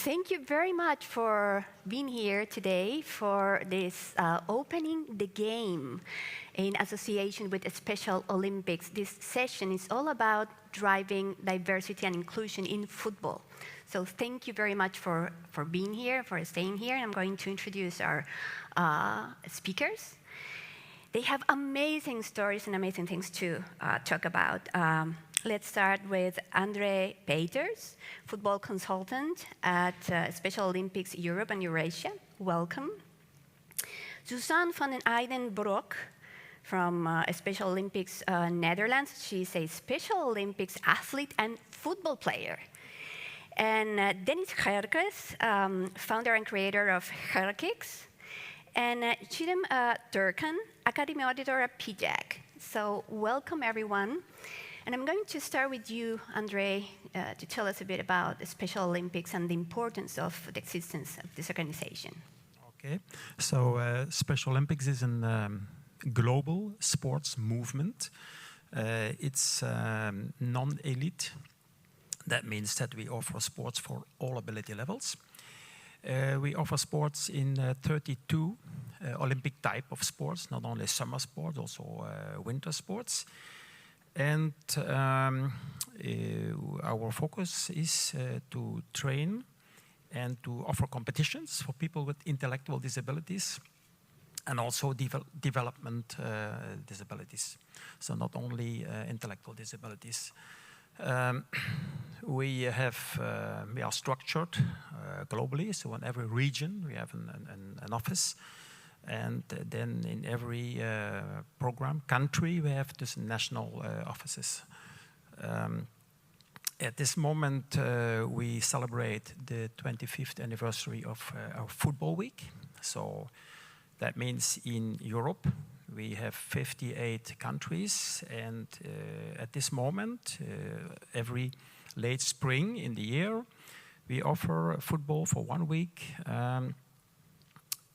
Thank you very much for being here today for this opening the game in association with the Special Olympics. This session is all about driving diversity and inclusion in football. So thank you very much for being here, for staying here. I'm going to introduce our speakers. They have amazing stories and amazing things to talk about. Let's start with André Peeters, football consultant at Special Olympics Europe and Eurasia. Welcome. Suzanne van den Einden-Brok from Special Olympics Netherlands. She's a Special Olympics athlete and football player. And Dennis Gerkes, founder and creator of Gerkicks. And Çiğdem Türkân, Academy Auditor at 𝐎𝐩𝐞𝐧𝐢𝐬𝐴. So welcome, everyone. And I'm going to start with you, André, to tell us a bit about the Special Olympics and the importance of the existence of this organization. Okay, so Special Olympics is a global sports movement. It's non-elite. That means that we offer sports for all ability levels. We offer sports in 32 Olympic type of sports, not only summer sports, also winter sports. And our focus is to train and to offer competitions for people with intellectual disabilities and also development disabilities. So not only intellectual disabilities. We are structured globally, so in every region we have an office. And then in every program, country, we have this national offices. At this moment, we celebrate the 25th anniversary of our football week. So that means in Europe, we have 58 countries. And at this moment, every late spring in the year, we offer football for 1 week.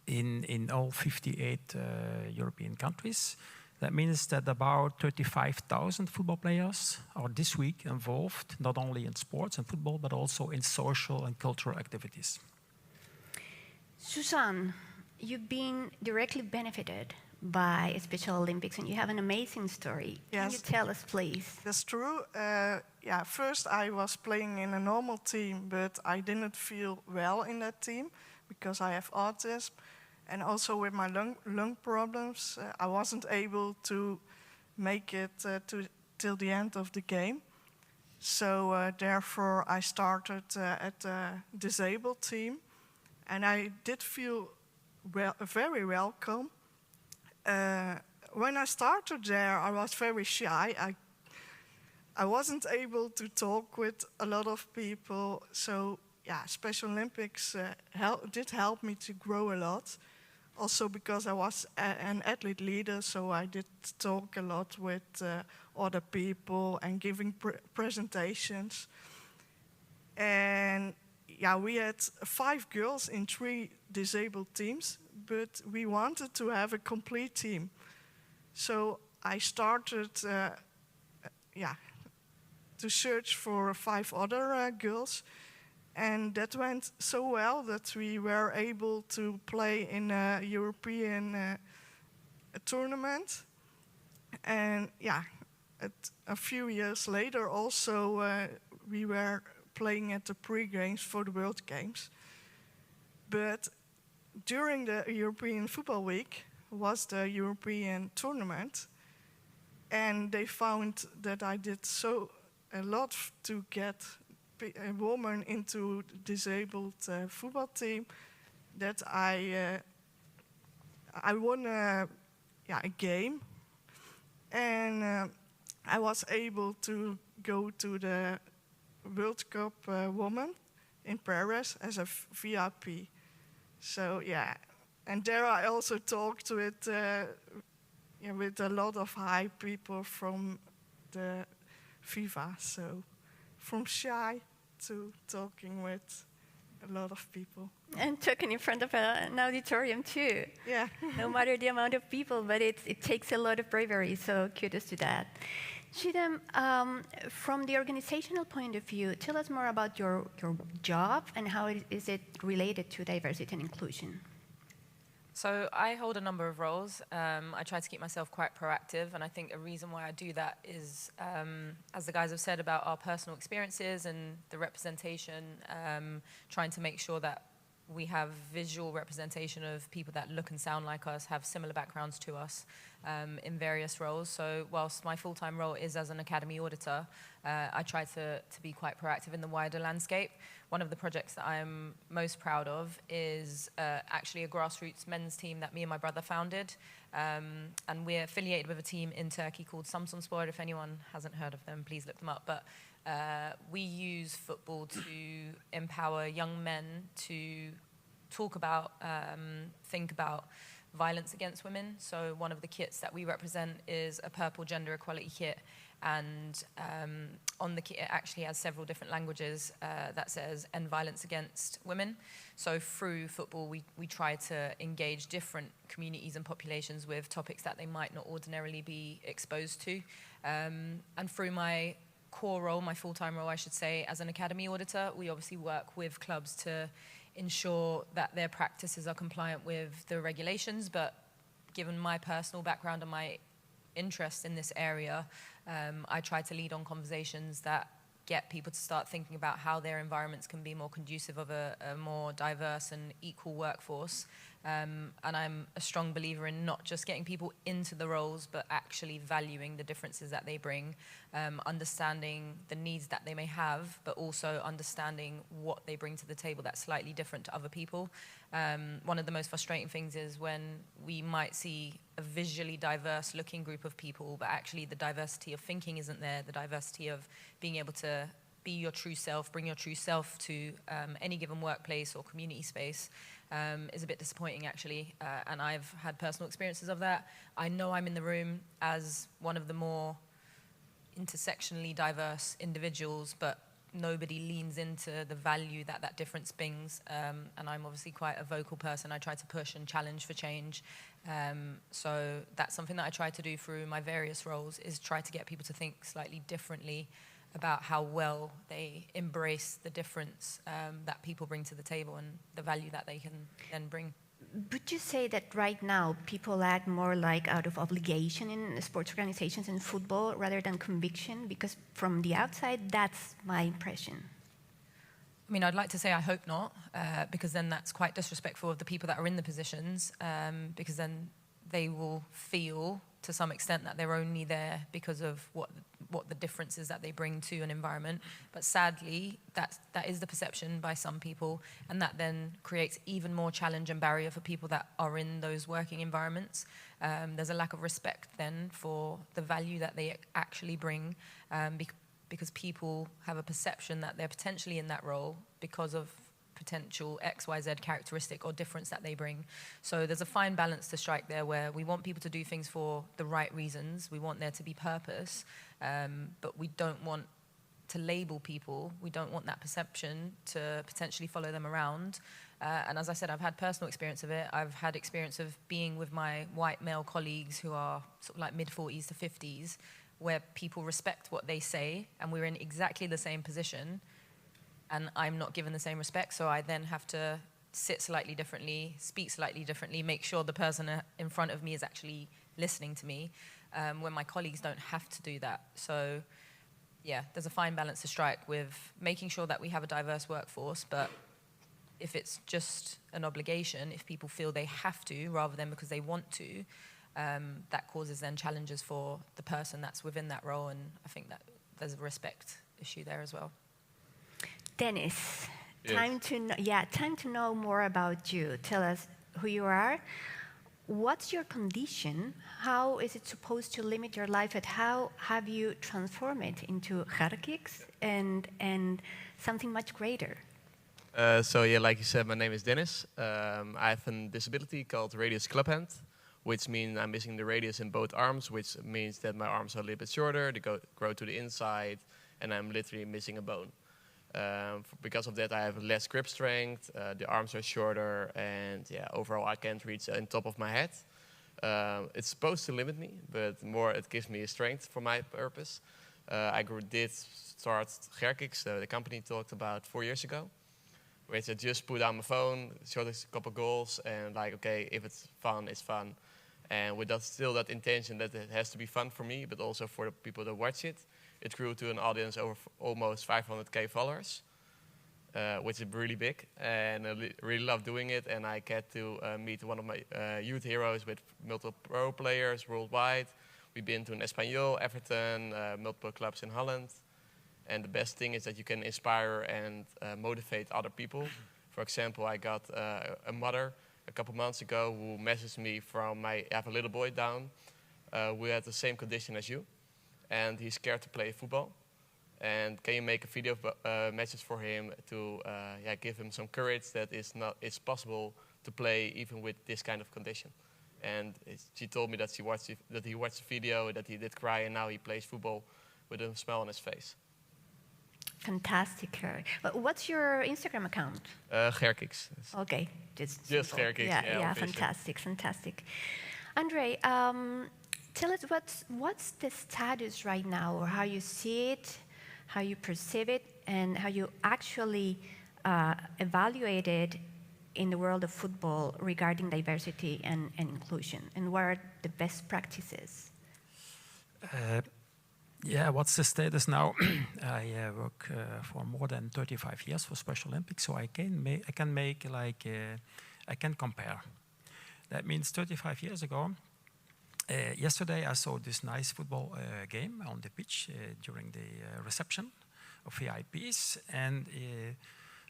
In all 58 European countries. That means that about 35,000 football players are this week involved, not only in sports and football, but also in social and cultural activities. Suzanne, you've been directly benefited by Special Olympics, and you have an amazing story. Yes. Can you tell us, please? That's true. First I was playing in a normal team, but I didn't feel well in that team because I have autism. And also with my lung problems, I wasn't able to make it till the end of the game. So therefore I started at a disabled team. And I did feel very welcome. When I started there, I was very shy. I wasn't able to talk with a lot of people. So yeah, Special Olympics did help me to grow a lot. Also because I was an athlete leader, so I did talk a lot with other people and giving presentations. And yeah, we had 5 girls in 3 disabled teams, but we wanted to have a complete team. So I started to search for 5 other girls. And that went so well that we were able to play in a European tournament. And yeah, a few years later also we were playing at the pre-games for the World Games. But during the European Football Week was the European tournament. And they found that I did a lot to get a woman into the disabled football team, that I won a game, and I was able to go to the World Cup Women in Paris as a VIP. So yeah, and there I also talked with a lot of high people from the FIFA. So from shy to talking with a lot of people. And talking in front of an auditorium too. Yeah. No matter the amount of people, but it takes a lot of bravery, so kudos to that. Çiğdem, from the organizational point of view, tell us more about your job and how is it related to diversity and inclusion. So I hold a number of roles. I try to keep myself quite proactive, and I think a reason why I do that is, as the guys have said, about our personal experiences and the representation, trying to make sure that we have visual representation of people that look and sound like us, have similar backgrounds to us in various roles. So whilst my full-time role is as an academy auditor, I try to be quite proactive in the wider landscape. One of the projects that I'm most proud of is actually a grassroots men's team that me and my brother founded. And we're affiliated with a team in Turkey called 𝐎𝐚𝐦𝐞. If anyone hasn't heard of them, please look them up. But we use football to empower young men to talk about, think about violence against women. So one of the kits that we represent is a purple gender equality kit. And on the kit, it actually has several different languages that says "end violence against women." So through football, we try to engage different communities and populations with topics that they might not ordinarily be exposed to. And through my core role, my full-time role, I should say, as an academy auditor, we obviously work with clubs to ensure that their practices are compliant with the regulations. But given my personal background and my interest in this area, I try to lead on conversations that get people to start thinking about how their environments can be more conducive of a more diverse and equal workforce. And I'm a strong believer in not just getting people into the roles, but actually valuing the differences that they bring, understanding the needs that they may have, but also understanding what they bring to the table that's slightly different to other people. One of the most frustrating things is when we might see a visually diverse looking group of people, but actually the diversity of thinking isn't there, the diversity of being able to be your true self, bring your true self to any given workplace or community space is a bit disappointing, actually. And I've had personal experiences of that. I know I'm in the room as one of the more intersectionally diverse individuals, but nobody leans into the value that that difference brings. And I'm obviously quite a vocal person. I try to push and challenge for change. So that's something that I try to do through my various roles, is try to get people to think slightly differently about how well they embrace the difference that people bring to the table and the value that they can then bring. Would you say that right now people act more like out of obligation in sports organizations and football rather than conviction? Because from the outside, that's my impression. I mean, I'd like to say I hope not, because then that's quite disrespectful of the people that are in the positions, because then they will feel to some extent that they're only there because of what the difference is that they bring to an environment. But sadly, that is the perception by some people, and that then creates even more challenge and barrier for people that are in those working environments. There's a lack of respect then for the value that they actually bring, because people have a perception that they're potentially in that role because of potential XYZ characteristic or difference that they bring. So there's a fine balance to strike there, where we want people to do things for the right reasons. We want there to be purpose, but we don't want to label people. We don't want that perception to potentially follow them around. And as I said, I've had personal experience of it. I've had experience of being with my white male colleagues who are sort of like mid-40s to 50s, where people respect what they say, and we're in exactly the same position, and I'm not given the same respect, so I then have to sit slightly differently, speak slightly differently, make sure the person in front of me is actually listening to me, when my colleagues don't have to do that. So, yeah, there's a fine balance to strike with making sure that we have a diverse workforce, but if it's just an obligation, if people feel they have to rather than because they want to, that causes then challenges for the person that's within that role, and I think that there's a respect issue there as well. Dennis, Yes. time to know more about you. Tell us who you are. What's your condition? How is it supposed to limit your life, and how have you transformed it into Gerkicks and something much greater? So yeah, like you said, my name is Dennis. I have a disability called radius clubhand, which means I'm missing the radius in both arms, which means that my arms are a little bit shorter, they grow to the inside, and I'm literally missing a bone. Because of that, I have less grip strength, the arms are shorter, and yeah, overall I can't reach on top of my head. It's supposed to limit me, but more it gives me strength for my purpose. I did start Gerkicks, the company talked about 4 years ago, which I just put down my phone, shot a couple goals, and like, okay, if it's fun, it's fun. And with that, still that intention that it has to be fun for me, but also for the people that watch it. It grew to an audience over almost 500K followers, which is really big. And I really love doing it. And I get to meet one of my youth heroes with multiple pro players worldwide. We've been to an Espanyol, Everton, multiple clubs in Holland. And the best thing is that you can inspire and motivate other people. For example, I got a mother a couple months ago who messaged me from I have a little boy down who had the same condition as you. And he's scared to play football. And can you make a video message for him to give him some courage that it's possible to play even with this kind of condition. And she told me that he watched the video, that he did cry, and now he plays football with a smile on his face. Fantastic. What's your Instagram account? Gerkicks. Okay, just Gerkicks. Yeah, fantastic. André, tell us what's the status right now, or how you see it, how you perceive it, and how you actually evaluate it in the world of football regarding diversity and inclusion, and what are the best practices? What's the status now? I work for more than 35 years for Special Olympics, so I can compare. That means 35 years ago, yesterday I saw this nice football game on the pitch during the reception of VIPs, and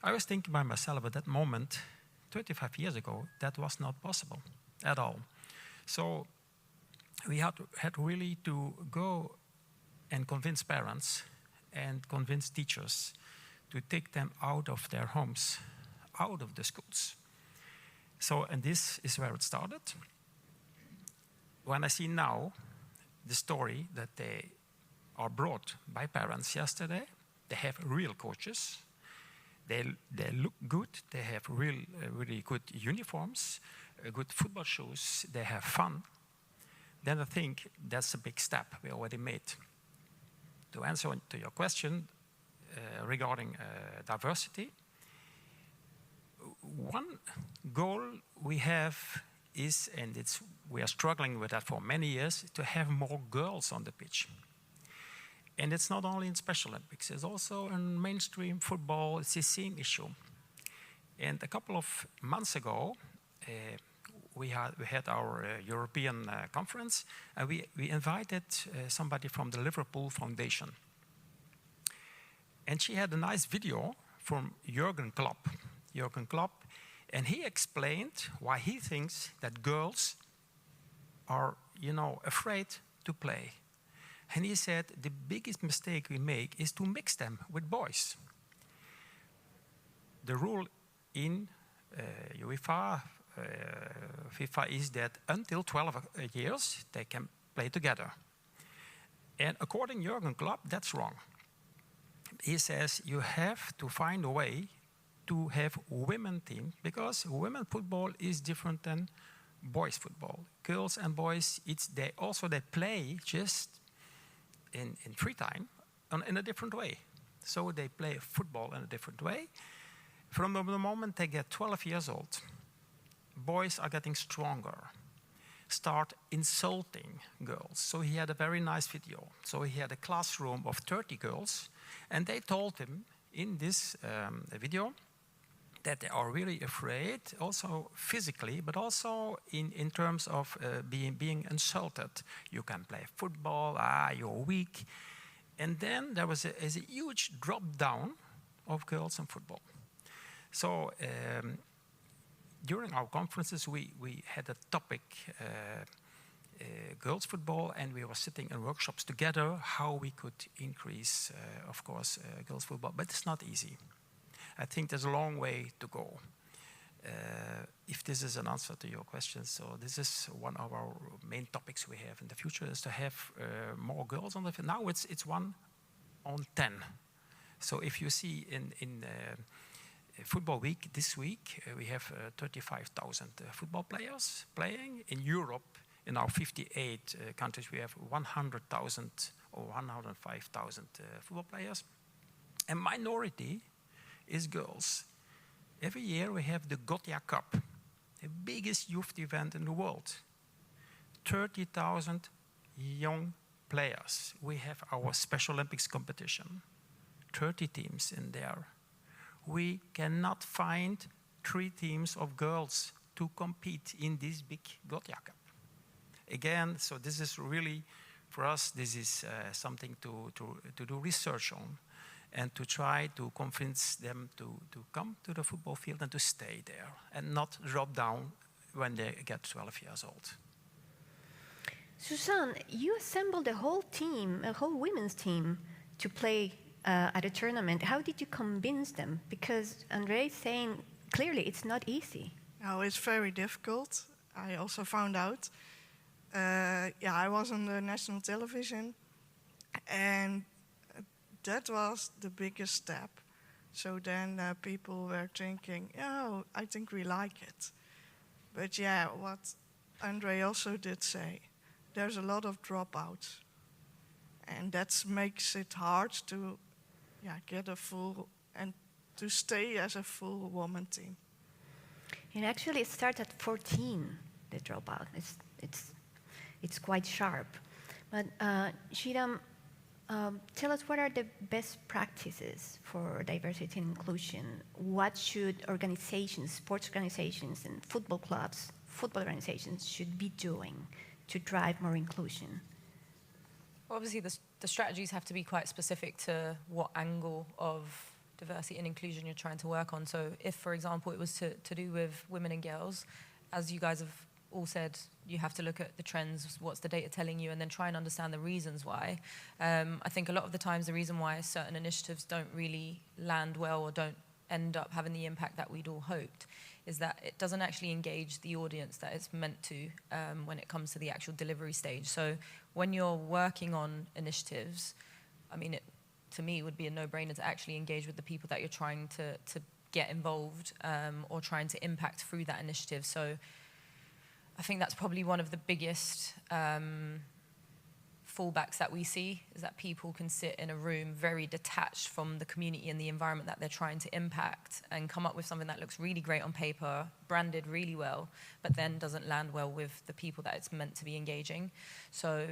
I was thinking by myself at that moment, 35 years ago, that was not possible at all. So we had really to go and convince parents and convince teachers to take them out of their homes, out of the schools. So, and this is where it started. When I see now the story that they are brought by parents yesterday, they have real coaches, they look good, they have really good uniforms, good football shoes, they have fun, then I think that's a big step we already made. To answer to your question regarding diversity, one goal we have is, and we are struggling with that for many years, to have more girls on the pitch. And it's not only in Special Olympics, it's also in mainstream football, it's the same issue. And a couple of months ago, we had our European conference, and we invited somebody from the Liverpool Foundation. And she had a nice video from 𝐎𝐸𝐞𝐧𝐢𝐬𝐿, and he explained why he thinks that girls are, afraid to play. And he said the biggest mistake we make is to mix them with boys. The rule in UEFA, FIFA is that until 12 years, they can play together. And according to 𝐎𝐸𝐞𝐧𝐢𝐬𝐿, that's wrong. He says you have to find a way to have women team, because women football is different than boys football. Girls and boys, they play just in free time in a different way. So they play football in a different way. From the moment they get 12 years old, boys are getting stronger, start insulting girls. So he had a very nice video. So he had a classroom of 30 girls, and they told him in this video that they are really afraid, also physically, but also in terms of being insulted. You can play football, you're weak. And then there was a huge drop down of girls in football. So during our conferences, we had a topic, girls football, and we were sitting in workshops together how we could increase, of course, girls football. But it's not easy. I think there's a long way to go. If this is an answer to your question, so this is one of our main topics we have in the future, is to have more girls on the field. Now it's 1 on 10. So if you see in Football Week this week, we have 35,000 football players playing. In Europe, in our 58 countries, we have 100,000 or 105,000 football players. A minority is girls. Every year we have the 𝐎𝐲𝐞𝐧𝐢𝐧𝐠 Cup, the biggest youth event in the world. 30,000 young players. We have our Special Olympics competition, 30 teams in there. We cannot find 3 teams of girls to compete in this big 𝐎𝐲𝐞𝐧𝐢𝐧𝐠 Cup. Again, so this is really, for us, this is something to do research on and to try to convince them to come to the football field and to stay there and not drop down when they get 12 years old. Suzanne, you assembled a whole team, a whole women's team, to play at a tournament. How did you convince them? Because André is saying clearly it's not easy. No, it's very difficult. I also found out. I was on the national television, and that was the biggest step. So then people were thinking, oh, I think we like it. But yeah, what André also did say, there's a lot of dropouts. And that makes it hard to get a full, and to stay as a full woman team. And actually it starts at 14, the dropout. It's quite sharp. But Çiğdem, tell us, what are the best practices for diversity and inclusion? What should organizations, sports organizations and football clubs, football organizations should be doing to drive more inclusion? Well, obviously, the strategies have to be quite specific to what angle of diversity and inclusion you're trying to work on. So if, for example, it was to do with women and girls, as you guys have all said, you have to look at the trends, what's the data telling you, and then try and understand the reasons why. I think a lot of the times the reason why certain initiatives don't really land well or don't end up having the impact that we'd all hoped is that it doesn't actually engage the audience that it's meant to when it comes to the actual delivery stage. So when you're working on initiatives, I mean, to me, it would be a no-brainer to actually engage with the people that you're trying to get involved or trying to impact through that initiative. So I think that's probably one of the biggest fallbacks that we see, is that people can sit in a room very detached from the community and the environment that they're trying to impact and come up with something that looks really great on paper, branded really well, but then doesn't land well with the people that it's meant to be engaging. So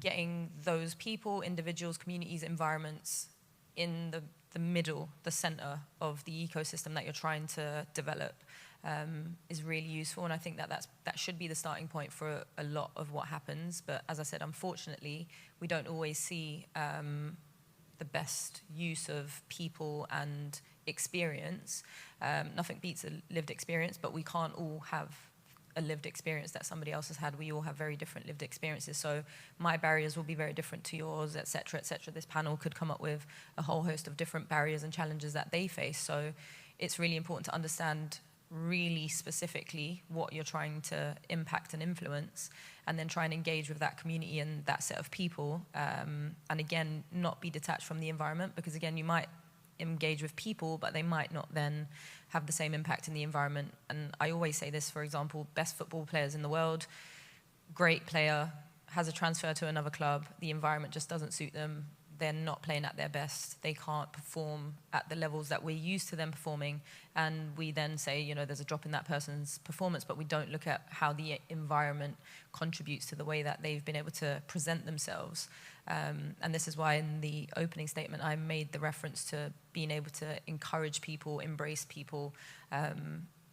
getting those people, individuals, communities, environments in the middle, the center of the ecosystem that you're trying to develop is really useful, and I think that should be the starting point for a lot of what happens. But as I said, unfortunately, we don't always see the best use of people and experience. Nothing beats a lived experience, but we can't all have a lived experience that somebody else has had. We all have very different lived experiences, so my barriers will be very different to yours, etc., etc. This panel could come up with a whole host of different barriers and challenges that they face, so it's really important to understand really specifically what you're trying to impact and influence, and then try and engage with that community and that set of people, and again, not be detached from the environment, because again, you might engage with people, but they might not then have the same impact in the environment. And I always say this, for example, best football players in the world, great player, has a transfer to another club, the environment just doesn't suit them, they're not playing at their best, they can't perform at the levels that we're used to them performing, and we then say, you know, there's a drop in that person's performance, but we don't look at how the environment contributes to the way that they've been able to present themselves. And this is why in the opening statement I made the reference to being able to encourage people, embrace people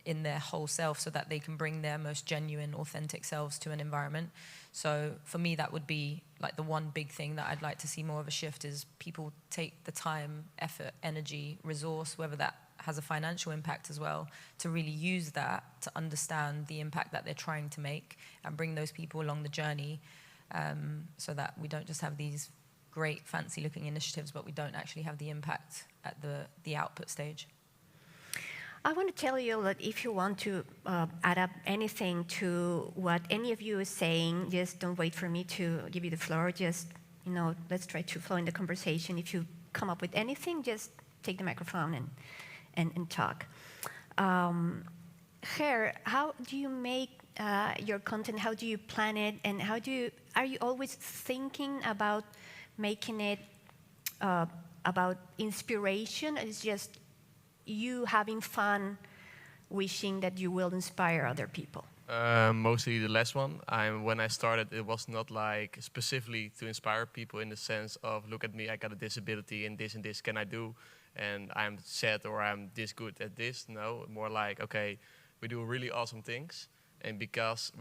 in their whole self, so that they can bring their most genuine, authentic selves to an environment. So for me, that would be like the one big thing that I'd like to see more of a shift, is people take the time, effort, energy, resource, whether that has a financial impact as well, to really use that to understand the impact that they're trying to make and bring those people along the journey, so that we don't just have these great fancy looking initiatives, but we don't actually have the impact at the output stage. I want to tell you that if you want to add up anything to what any of you is saying, just don't wait for me to give you the floor. Just, let's try to flow in the conversation. If you come up with anything, just take the microphone and talk. Ger, how do you make your content? How do you plan it? And are you always thinking about making it about inspiration? It's just you having fun, wishing that you will inspire other people? Mostly the last one. When I started, it was not like specifically to inspire people in the sense of, look at me, I got a disability and this can I do, and I'm sad or I'm this good at this. No, more like, okay, we do really awesome things, and because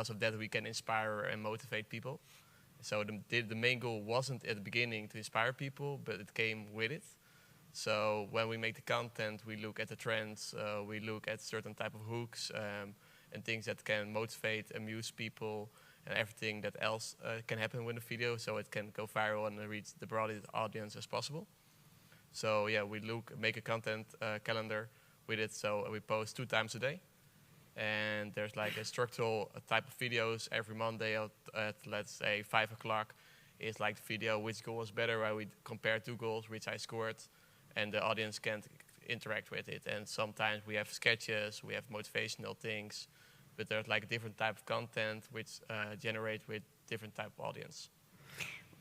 of that we can inspire and motivate people. So the main goal wasn't at the beginning to inspire people, but it came with it. So when we make the content, we look at the trends, we look at certain type of hooks, and things that can motivate, amuse people, and everything that else can happen with a video, so it can go viral and reach the broadest audience as possible. So yeah, we make a content calendar with it, so we post 2 times a day. And there's like a structural type of videos every Monday at let's say 5 o'clock. It's like the video, which goal was better, where we compare 2 goals, which I scored, and the audience can interact with it. And sometimes we have sketches, we have motivational things, but there's like a different type of content which generate with different type of audience.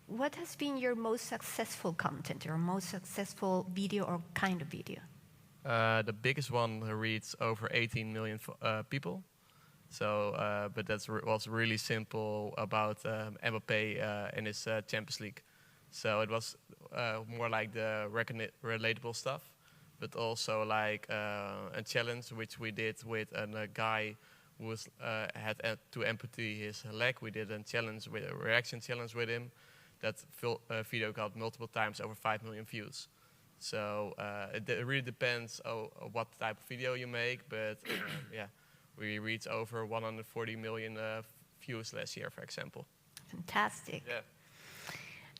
What has been your most successful content, or most successful video or kind of video? The biggest one reads over 18 million people. So, but that was really simple about Mbappé in his Champions League. So it was more like the relatable stuff, but also like a challenge which we did with a guy who had to amputate his leg. We did a reaction challenge with him. That video got multiple times over 5 million views. So it really depends on what type of video you make, but yeah, we reached over 140 million views last year, for example. Fantastic. Yeah.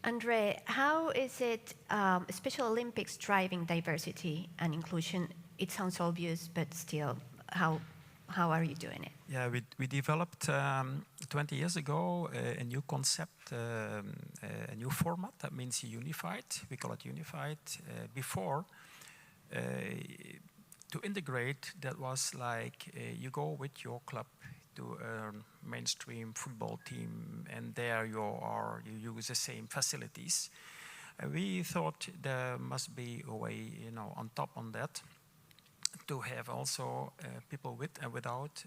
André, how is it Special Olympics driving diversity and inclusion? It sounds obvious, but still, how are you doing it? Yeah, we developed 20 years ago a new concept, a new format. That means unified. We call it unified. Before, to integrate, that was like you go with your club to a mainstream football team, and there you use the same facilities. We thought there must be a way, on top on that, to have also people with and without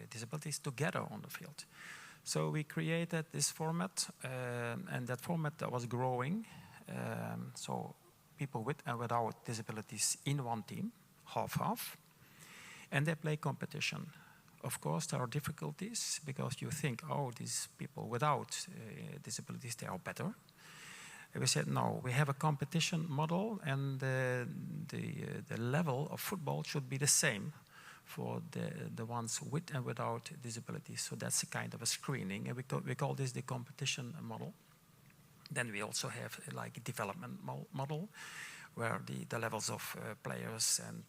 disabilities together on the field. So we created this format, and that format was growing. So people with and without disabilities in one team, half-half, and they play competition. Of course, there are difficulties because you think, oh, these people without disabilities, they are better. And we said, no, we have a competition model, and the level of football should be the same for the ones with and without disabilities. So that's a kind of a screening, and we call this the competition model. Then we also have like a development model, where the levels of players and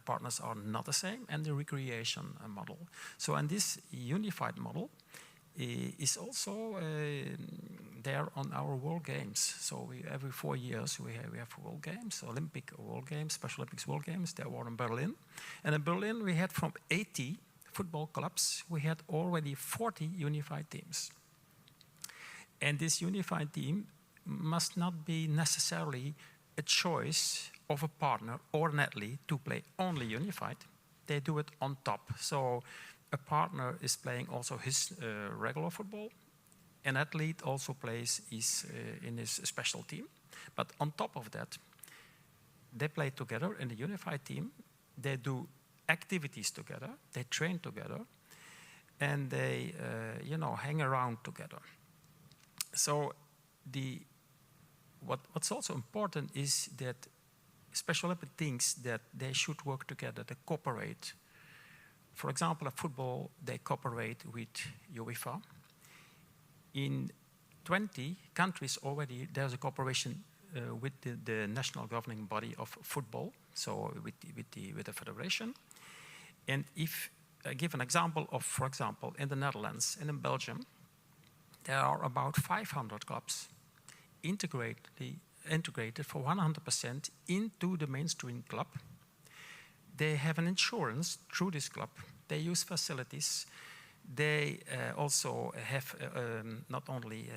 partners are not the same, and the recreation model. So in this unified model is also there on our World Games. So every 4 years we have World Games, Olympic World Games, Special Olympics World Games. They were in Berlin. And in Berlin we had from 80 football clubs, we had already 40 unified teams. And this unified team must not be necessarily a choice of a partner or an athlete to play only unified. They do it on top. So a partner is playing also his regular football. An athlete also plays in his special team. But on top of that, they play together in the unified team. They do activities together. They train together. And they, hang around together. So what's also important is that Special Olympics thinks that they should work together, they cooperate. For example, at football, they cooperate with UEFA. In 20 countries already, there's a cooperation with the national governing body of football, so with the federation. And if I give an example of, for example, in the Netherlands and in Belgium, there are about 500 clubs. integrated for 100% into the mainstream club. They have an insurance through this club. They use facilities. They also have not only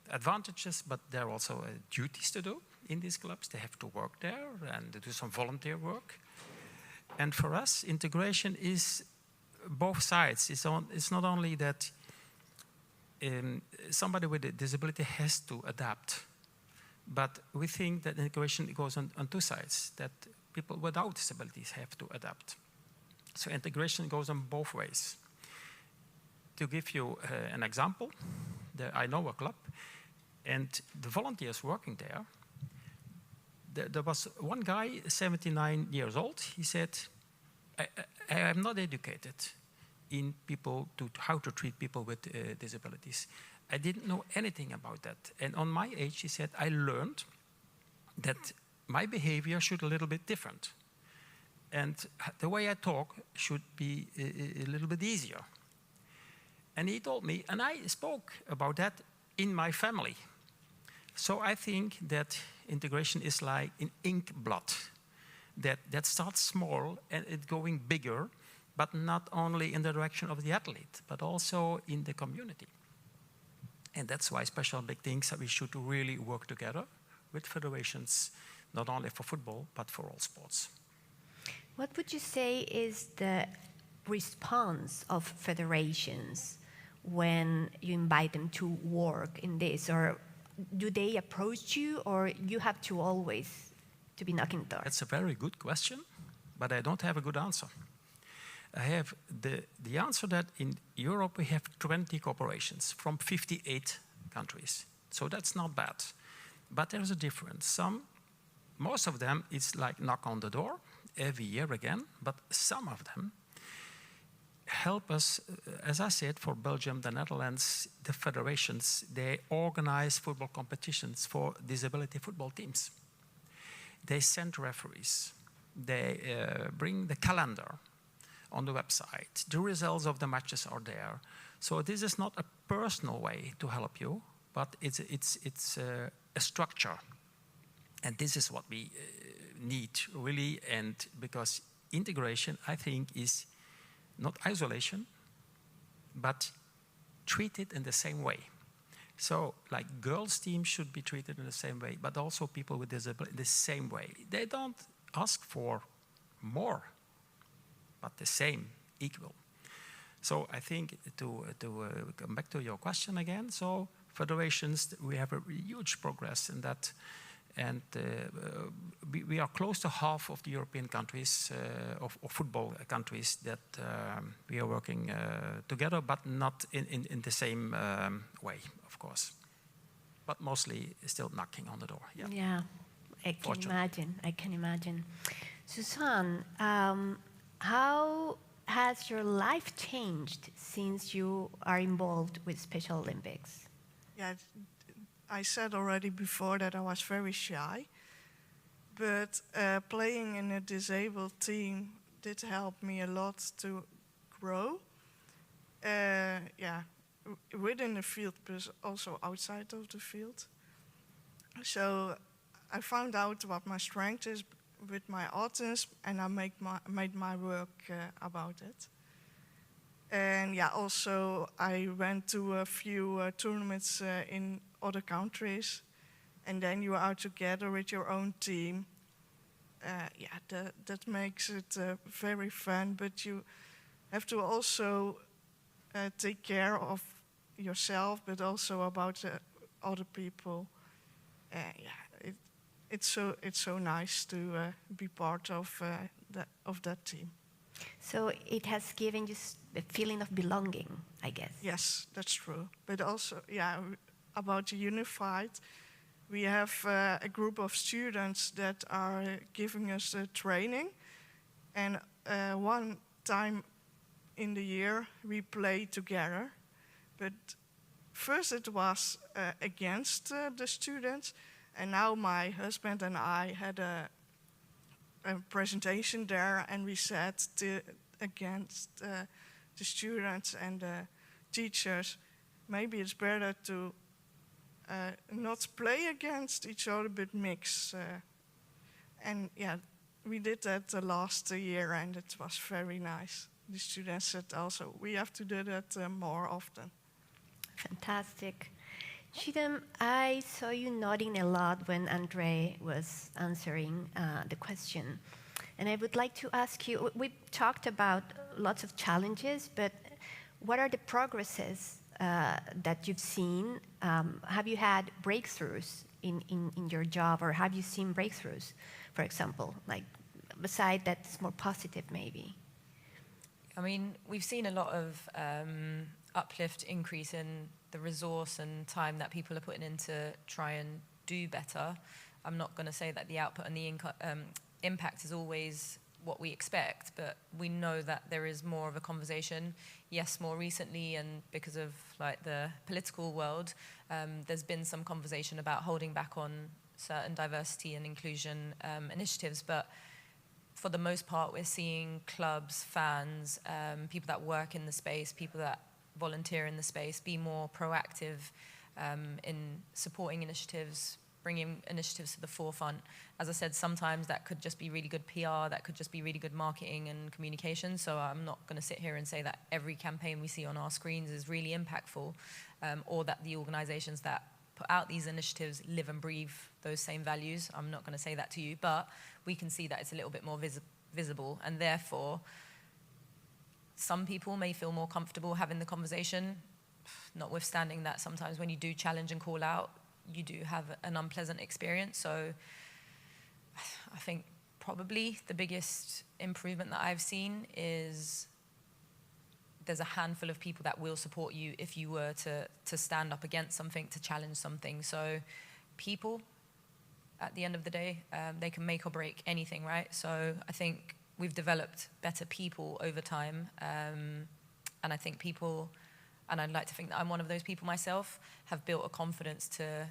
advantages, but there are also duties to do in these clubs. They have to work there and do some volunteer work. And for us, integration is both sides. It's not only that somebody with a disability has to adapt, but we think that integration goes on two sides, that people without disabilities have to adapt. So integration goes on both ways. To give you an example, I know a club, and the volunteers working there was one guy, 79 years old. He said, I am not educated in how to treat people with disabilities. I didn't know anything about that. And on my age, he said, I learned that my behavior should be a little bit different. And the way I talk should be a little bit easier. And he told me, and I spoke about that in my family. So I think that integration is like an ink blot, that starts small and it's going bigger, but not only in the direction of the athlete, but also in the community. And that's why Special Olympics thinks that we should really work together with federations, not only for football, but for all sports. What would you say is the response of federations when you invite them to work in this? Or do they approach you, or you have to always to be knocking the door? That's a very good question, but I don't have a good answer. I have the answer that in Europe we have 20 corporations from 58 countries. So that's not bad. But there's a difference. Most of them, it's like knock on the door every year again, but some of them help us, as I said, for Belgium, the Netherlands, the federations, they organize football competitions for disability football teams. They send referees. They bring the calendar on the website. The results of the matches are there. So this is not a personal way to help you, but it's a structure. And this is what we need, really, and because integration, I think, is not isolation, but treated in the same way. So, like girls' teams should be treated in the same way, but also people with disability in the same way. They don't ask for more, but the same, equal. So I think to come back to your question again, so federations, we have a huge progress in that. And we are close to half of the European countries, of football countries, that we are working together, but not in the same way, of course. But mostly still knocking on the door. Yeah, I can imagine. Suzanne, how has your life changed since you are involved with Special Olympics? Yeah, I said already before that I was very shy, but playing in a disabled team did help me a lot to grow. Within the field, but also outside of the field. So I found out what my strength is with my autism, and I made my work about it. And yeah, also I went to a few tournaments in other countries, and then you are together with your own team. That makes it very fun, but you have to also take care of yourself, but also about other people. It's so nice to be part of that team. So it has given you a feeling of belonging, I guess. Yes, that's true. But also, about Unified, we have a group of students that are giving us training. And one time in the year, we play together. But first it was against the students. And now my husband and I had a presentation there, and we said against the students and the teachers, maybe it's better to not play against each other, but mix. And yeah, we did that the last year, and it was very nice. The students said also, we have to do that more often. Fantastic. Çiğdem, I saw you nodding a lot when André was answering the question. And I would like to ask you, we talked about lots of challenges, but what are the progresses that you've seen? Have you had breakthroughs in your job, or have you seen breakthroughs, for example, like beside that's more positive maybe? I mean, we've seen a lot of uplift, increase in the resource and time that people are putting in to try and do better. I'm not going to say that the output and the impact is always what we expect, but we know that there is more of a conversation. Yes, more recently, and because of like the political world, there's been some conversation about holding back on certain diversity and inclusion initiatives, but for the most part, we're seeing clubs, fans, people that work in the space, people that volunteer in the space, be more proactive in supporting initiatives, bringing initiatives to the forefront. As I said, sometimes that could just be really good PR, that could just be really good marketing and communication. So I'm not going to sit here and say that every campaign we see on our screens is really impactful, or that the organizations that put out these initiatives live and breathe those same values. I'm not going to say that to you, but we can see that it's a little bit more visible, and therefore some people may feel more comfortable having the conversation, notwithstanding that sometimes when you do challenge and call out, you do have an unpleasant experience. So I think probably the biggest improvement that I've seen is there's a handful of people that will support you if you were to stand up against something, to challenge something. So people, at the end of the day, they can make or break anything, right? So I think we've developed better people over time. And I think people, and I'd like to think that I'm one of those people myself, have built a confidence to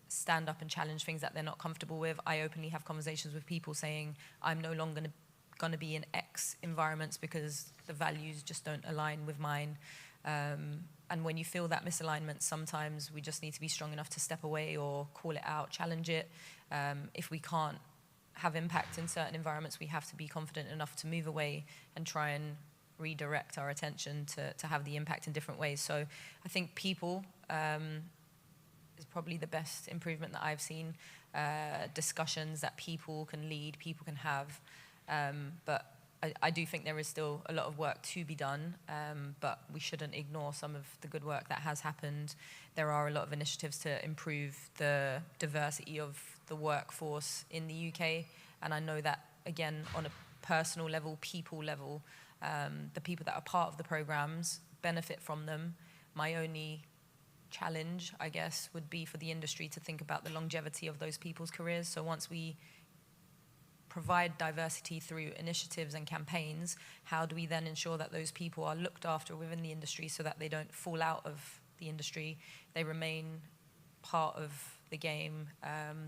stand up and challenge things that they're not comfortable with. I openly have conversations with people saying, I'm no longer going to be in X environments because the values just don't align with mine. And when you feel that misalignment, sometimes we just need to be strong enough to step away or call it out, challenge it. If we can't have impact in certain environments, we have to be confident enough to move away and try and redirect our attention to have the impact in different ways. So I think people is probably the best improvement that I've seen. Discussions that people can lead, people can have. But I do think there is still a lot of work to be done, but we shouldn't ignore some of the good work that has happened. There are a lot of initiatives to improve the diversity of the workforce in the UK, and I know that, again, on a personal level, people level, the people that are part of the programs benefit from them. My only challenge, I guess, would be for the industry to think about the longevity of those people's careers. So once we provide diversity through initiatives and campaigns, how do we then ensure that those people are looked after within the industry so that they don't fall out of the industry, they remain part of the game,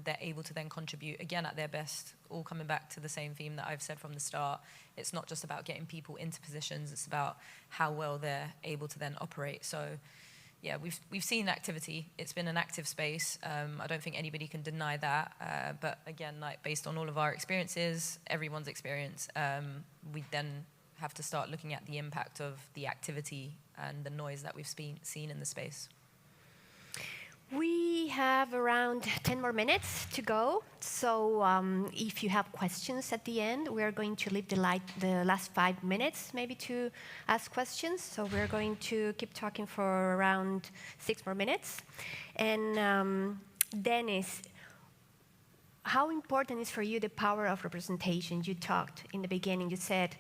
they're able to then contribute, again, at their best, all coming back to the same theme that I've said from the start. It's not just about getting people into positions, it's about how well they're able to then operate. So yeah, we've seen activity. It's been an active space. I don't think anybody can deny that. But again, like based on all of our experiences, everyone's experience, we then have to start looking at the impact of the activity and the noise that we've seen in the space. We have around 10 more minutes to go. So if you have questions at the end, we're going to leave the last 5 minutes maybe to ask questions. So we're going to keep talking for around 6 more minutes. And Dennis, how important is for you the power of representation? You talked in the beginning, you said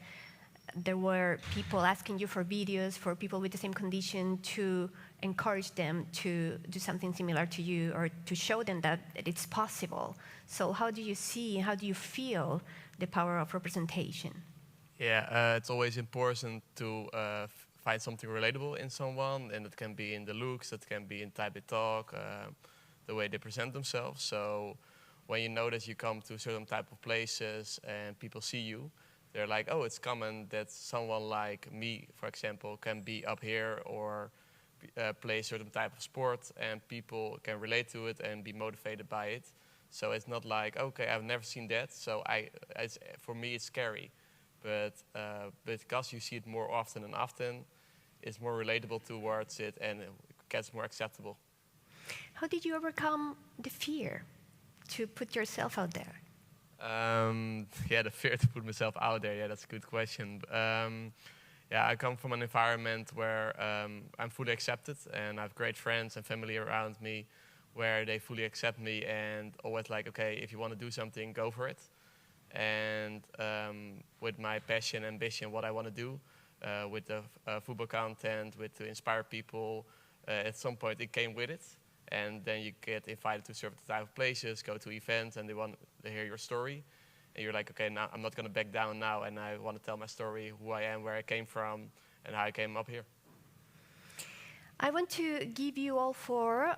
there were people asking you for videos for people with the same condition to encourage them to do something similar to you or to show them that it's possible. So how do you see, how do you feel the power of representation? Yeah, it's always important to find something relatable in someone, and it can be in the looks, it can be in type they talk, the way they present themselves. So when you notice you come to certain type of places and people see you, they're like, oh, it's common that someone like me, for example, can be up here or play a certain type of sport, and people can relate to it and be motivated by it. So it's not like, okay, I've never seen that, so for me it's scary. But because you see it more often and often, it's more relatable towards it, and it gets more acceptable. How did you overcome the fear to put yourself out there? The fear to put myself out there, that's a good question. I come from an environment where I'm fully accepted, and I have great friends and family around me where they fully accept me and always like, okay, if you want to do something, go for it. And with my passion, ambition, what I want to do, with the football content, to inspire people, at some point it came with it. And then you get invited to certain type of places, go to events, and they want to hear your story. And you're like, okay, now I'm not going to back down now, and I want to tell my story, who I am, where I came from, and how I came up here. I want to give you all for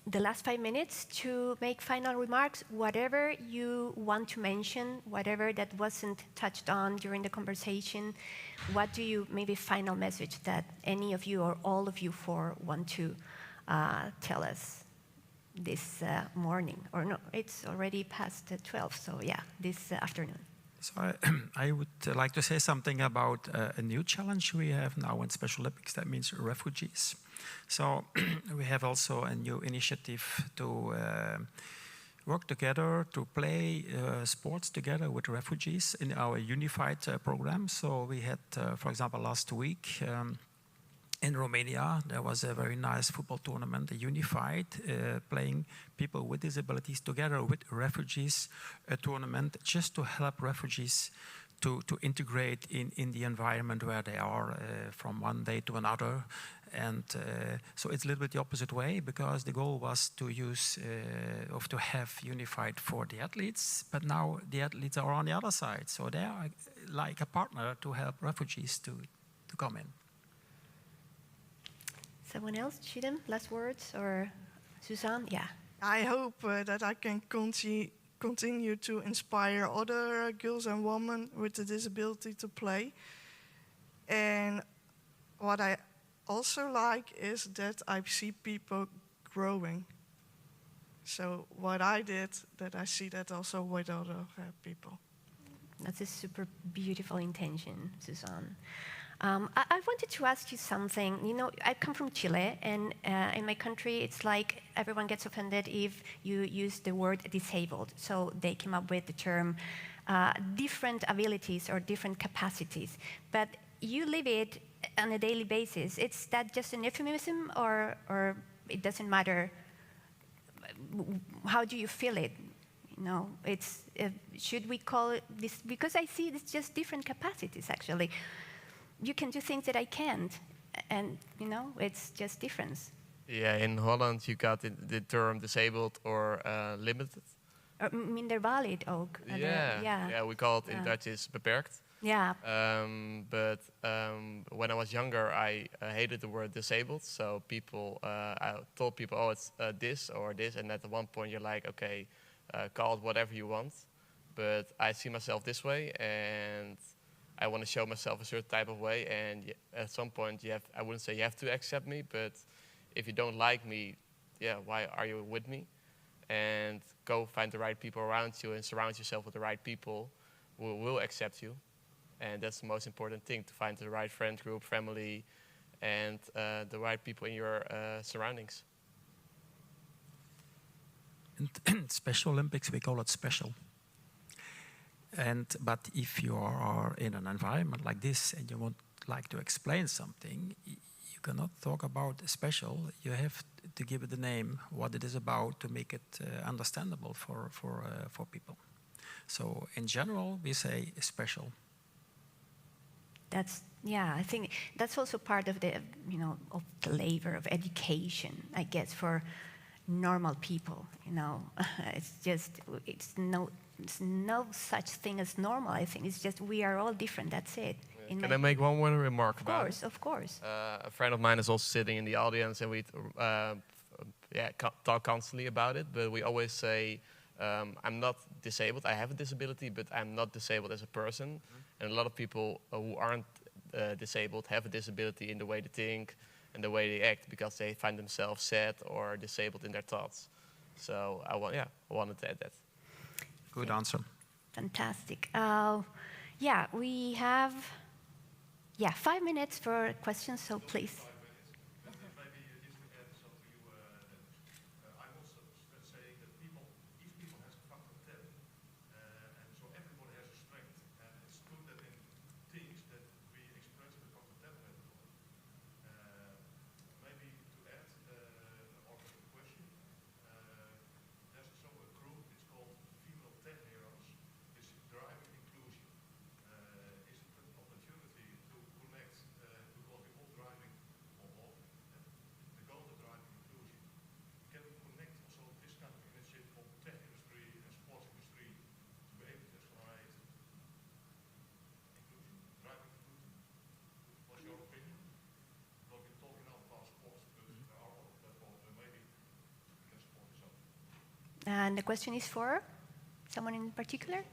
the last 5 minutes to make final remarks, whatever you want to mention, whatever that wasn't touched on during the conversation. What do you, maybe final message that any of you or all of you four want to tell us this morning? Or no, it's already past 12, so yeah, this afternoon. So I would like to say something about a new challenge we have now in Special Olympics. That means refugees. So we have also a new initiative to work together, to play sports together with refugees in our unified program. So we had, for example, last week in Romania, there was a very nice football tournament, a unified, playing people with disabilities together with refugees, a tournament just to help refugees to integrate in the environment where they are from one day to another. And so it's a little bit the opposite way, because the goal was to use, to have unified for the athletes, but now the athletes are on the other side. So they are like a partner to help refugees to come in. Someone else? Çiğdem, last words? Or Suzanne? Yeah. I hope that I can continue to inspire other girls and women with a disability to play. And what I also like is that I see people growing. So what I did, that I see that also with other people. That's a super beautiful intention, Suzanne. I wanted to ask you something. You know, I come from Chile, and in my country, it's like everyone gets offended if you use the word disabled. So they came up with the term different abilities or different capacities. But you live it on a daily basis. Is that just an euphemism, or it doesn't matter? How do you feel it? You know, it's should we call it this? Because I see it's just different capacities, actually. You can do things that I can't, and you know, it's just difference. Yeah, in Holland you got the term disabled or limited. Or minder valid ook. Yeah, we call it in Dutch is beperkt. Yeah. But when I was younger, I hated the word disabled. So I told people, oh, it's this or this, and at one point you're like, okay, call it whatever you want. But I see myself this way, and I want to show myself a certain type of way, and at some point I wouldn't say you have to accept me, but if you don't like me, why are you with me? And go find the right people around you and surround yourself with the right people who will accept you. And that's the most important thing, to find the right friend group, family, and the right people in your surroundings. In Special Olympics, we call it special. But if you are in an environment like this and you want to explain something, you cannot talk about special. You have to give it a name, what it is about, to make it understandable for people. So in general, we say special. I think that's also part of the of the labor of education, I guess, for normal people. It's no such thing as normal. I think it's just we are all different. That's it. Yeah. Can I make one more remark about it? Of course. A friend of mine is also sitting in the audience, and we talk constantly about it. But we always say, I'm not disabled. I have a disability, but I'm not disabled as a person. Mm-hmm. And a lot of people who aren't disabled have a disability in the way they think, and the way they act because they find themselves sad or disabled in their thoughts. So I wanted to add that. Good answer. Fantastic. Yeah, we have 5 minutes for questions, so please. And the question is for someone in particular?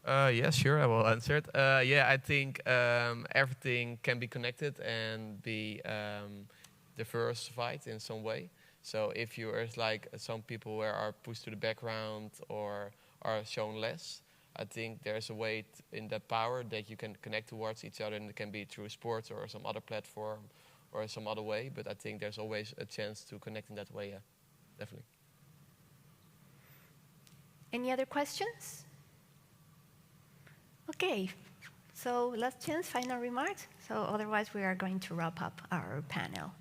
Yeah, sure, I will answer it. Yeah, I think everything can be connected and be diversified in some way. So if you are like some people who are pushed to the background or are shown less, I think there's a way in that power that you can connect towards each other, and it can be through sports or some other platform or some other way. But I think there's always a chance to connect in that way, yeah, definitely. Any other questions? Okay, so last chance, final remarks. So otherwise we are going to wrap up our panel.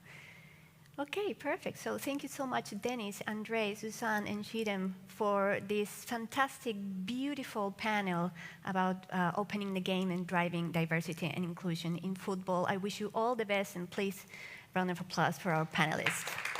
Okay, perfect. So thank you so much, Dennis, André, Suzanne, and Çiğdem for this fantastic, beautiful panel about opening the game and driving diversity and inclusion in football. I wish you all the best, and please, round of applause for our panelists.